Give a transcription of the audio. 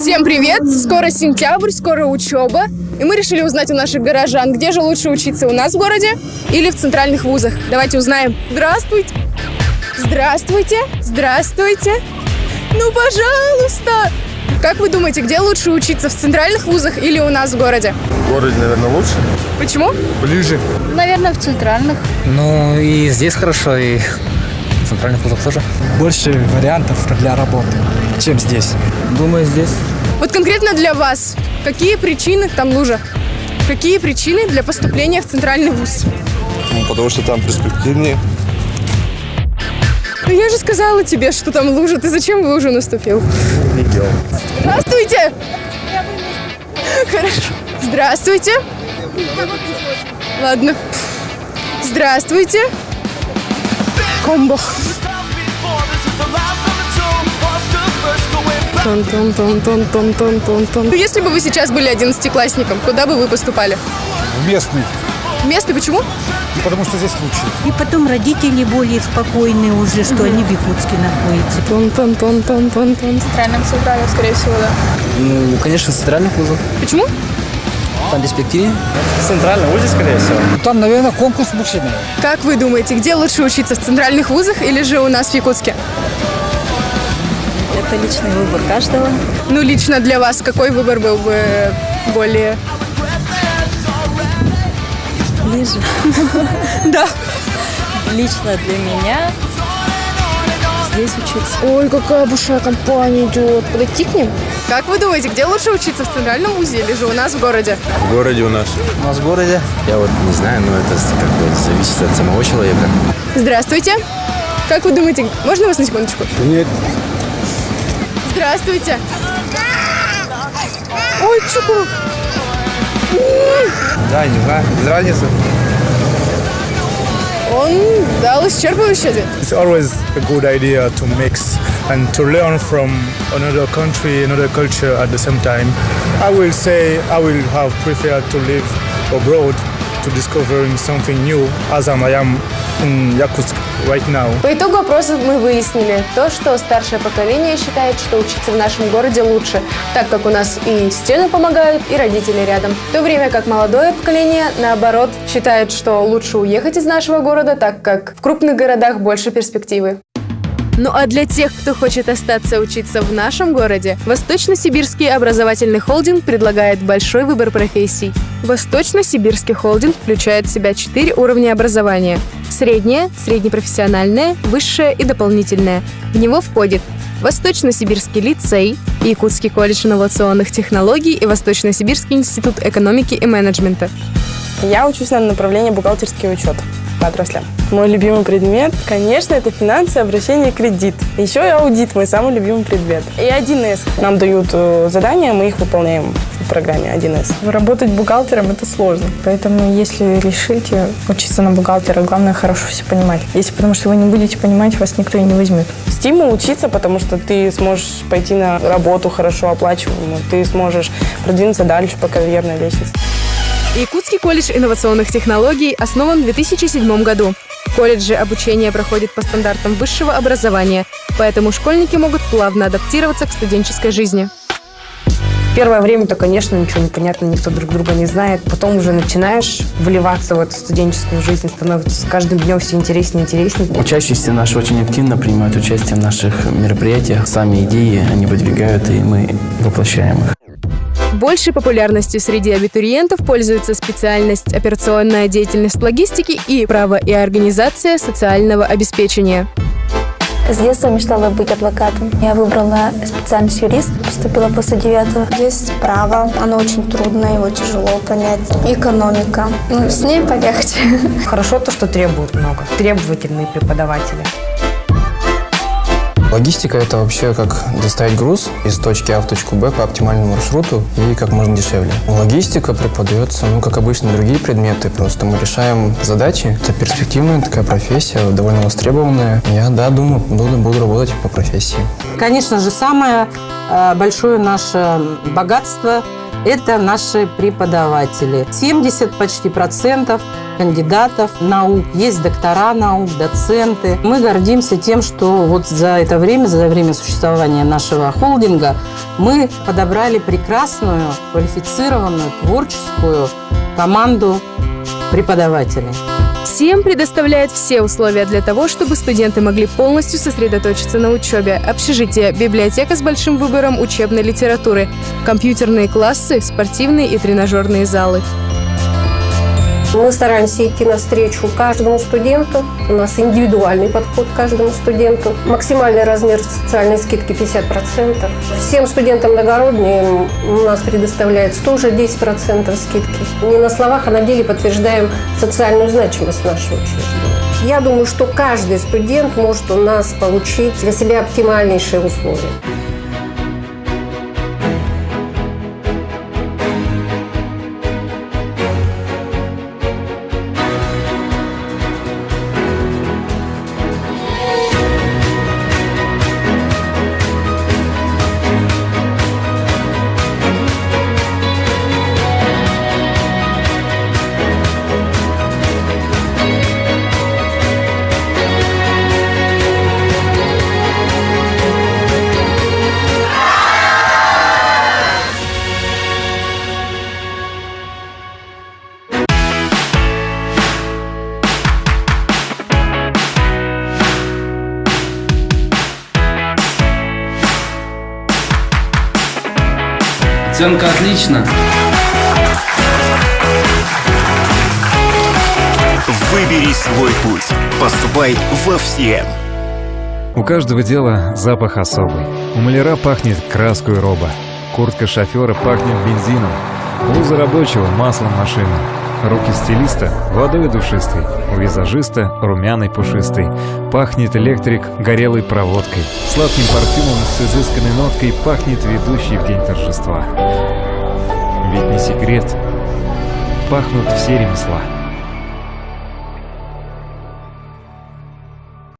Всем привет! Скоро сентябрь, скоро учеба. И мы решили узнать у наших горожан, где же лучше учиться, у нас в городе или в центральных вузах. Давайте узнаем. Здравствуйте! Здравствуйте! Здравствуйте! Ну, пожалуйста! Как вы думаете, где лучше учиться, в центральных вузах или у нас в городе? В городе, наверное, лучше. Почему? Ближе. Наверное, в центральных. Ну, и здесь хорошо, и в центральных вузах тоже. Больше вариантов для работы, чем здесь. Думаю, здесь. Вот конкретно для вас, какие причины, там лужа, какие причины для поступления в центральный вуз? Ну, потому что там перспективнее. Ну, я же сказала тебе, что там лужа. Ты зачем в лужу наступил? Не делал. Здравствуйте! Хорошо. Здравствуйте. Ладно. Здравствуйте. Комбо. Ну, если бы вы сейчас были 11-классником, куда бы вы поступали? В местный. В местный почему? Потому что здесь лучше. И потом родители более спокойные уже, что они в Якутске находятся. В Центральном собрали, скорее всего, да. Ну, конечно, в центральных вузах. Почему? Там перспективнее. В центральном вузе, скорее всего. Там, наверное, конкурс мужчины. Как вы думаете, где лучше учиться, в центральных вузах или же у нас в Якутске? Это личный выбор каждого. Ну, лично для вас какой выбор был бы более... Ближе. Да. Лично для меня здесь учиться. Ой, какая большая компания идет. Подойти к ним? Как вы думаете, где лучше учиться, в центральном вузе или же у нас в городе? В городе у нас. У нас в городе. Я вот не знаю, но это как бы зависит от самого человека. Здравствуйте. Как вы думаете, можно вас на секундочку? Нет. Здравствуйте. Ой, чукур. Да, не знаю. Без разницы. Он дал исчерпывающий ответ. It's always a good idea to mix and to learn from another country, another culture at the same time. I will say I will have preferred to live abroad to discovering something new as I am in Yakutsk right now. По итогу опроса мы выяснили то, что старшее поколение считает, что учиться в нашем городе лучше, так как у нас и стены помогают, и родители рядом. В то время как молодое поколение, наоборот, считает, что лучше уехать из нашего города, так как в крупных городах больше перспективы. Ну а для тех, кто хочет остаться учиться в нашем городе, Восточно-Сибирский образовательный холдинг предлагает большой выбор профессий. Восточно-Сибирский холдинг включает в себя 4 уровня образования: среднее, среднепрофессиональное, высшее и дополнительное. В него входит Восточно-Сибирский лицей, Якутский колледж инновационных технологий и Восточно-Сибирский институт экономики и менеджмента. Я учусь на направлении бухгалтерский учет по отраслям. Мой любимый предмет, конечно, это финансы, обращение, кредит. Еще и аудит, мой самый любимый предмет. И 1С. Нам дают задания, мы их выполняем в программе 1С. Работать бухгалтером – это сложно. Поэтому, если решите учиться на бухгалтера, главное хорошо все понимать. Если потому что вы не будете понимать, вас никто и не возьмет. Стимул учиться, потому что ты сможешь пойти на работу хорошо оплачиваемую, ты сможешь продвинуться дальше по карьерной лестнице. Якутский колледж инновационных технологий основан в 2007 году. В колледже обучение проходит по стандартам высшего образования, поэтому школьники могут плавно адаптироваться к студенческой жизни. Первое время-то, конечно, ничего не понятно, никто друг друга не знает. Потом уже начинаешь вливаться в эту студенческую жизнь, становится с каждым днем все интереснее и интереснее. Учащиеся наши очень активно принимают участие в наших мероприятиях. Сами идеи они выдвигают, и мы воплощаем их. Большей популярностью среди абитуриентов пользуется специальность операционная деятельность в логистике и право и организация социального обеспечения. С детства мечтала быть адвокатом. Я выбрала специальность юрист, поступила после 9-го. Есть право, оно очень трудное, его тяжело понять. Экономика, с ней полегче. Хорошо то, что требуют много, требовательные преподаватели. Логистика – это вообще как доставить груз из точки А в точку Б по оптимальному маршруту и как можно дешевле. Логистика преподается, как обычно, другие предметы. Просто мы решаем задачи. Это перспективная такая профессия, довольно востребованная. Я, думаю, буду работать по профессии. Конечно же, самое большое наше богатство это наши преподаватели. 70 почти процентов кандидатов наук, есть доктора наук, доценты. Мы гордимся тем, что вот за время существования нашего холдинга мы подобрали прекрасную, квалифицированную, творческую команду преподавателей. СИЭМ предоставляет все условия для того, чтобы студенты могли полностью сосредоточиться на учебе. Общежитие, библиотека с большим выбором учебной литературы, компьютерные классы, спортивные и тренажерные залы. Мы стараемся идти навстречу каждому студенту. У нас индивидуальный подход к каждому студенту. Максимальный размер социальной скидки 50%. Всем студентам иногородним у нас предоставляется тоже 10% скидки. Не на словах, а на деле подтверждаем социальную значимость нашего учреждения. Я думаю, что каждый студент может у нас получить для себя оптимальнейшие условия. Оценка отлично. Выбери свой путь. Поступай во ВСИЭМ. У каждого дела запах особый. У маляра пахнет краской роба. Куртка шофера пахнет бензином. Блуза рабочего – маслом машины. Руки стилиста – водой душистой. У визажиста – румяной пушистой. Пахнет электрик горелой проводкой. Сладким парфюмом с изысканной ноткой пахнет ведущий в день торжества. Ведь не секрет, пахнут все ремесла.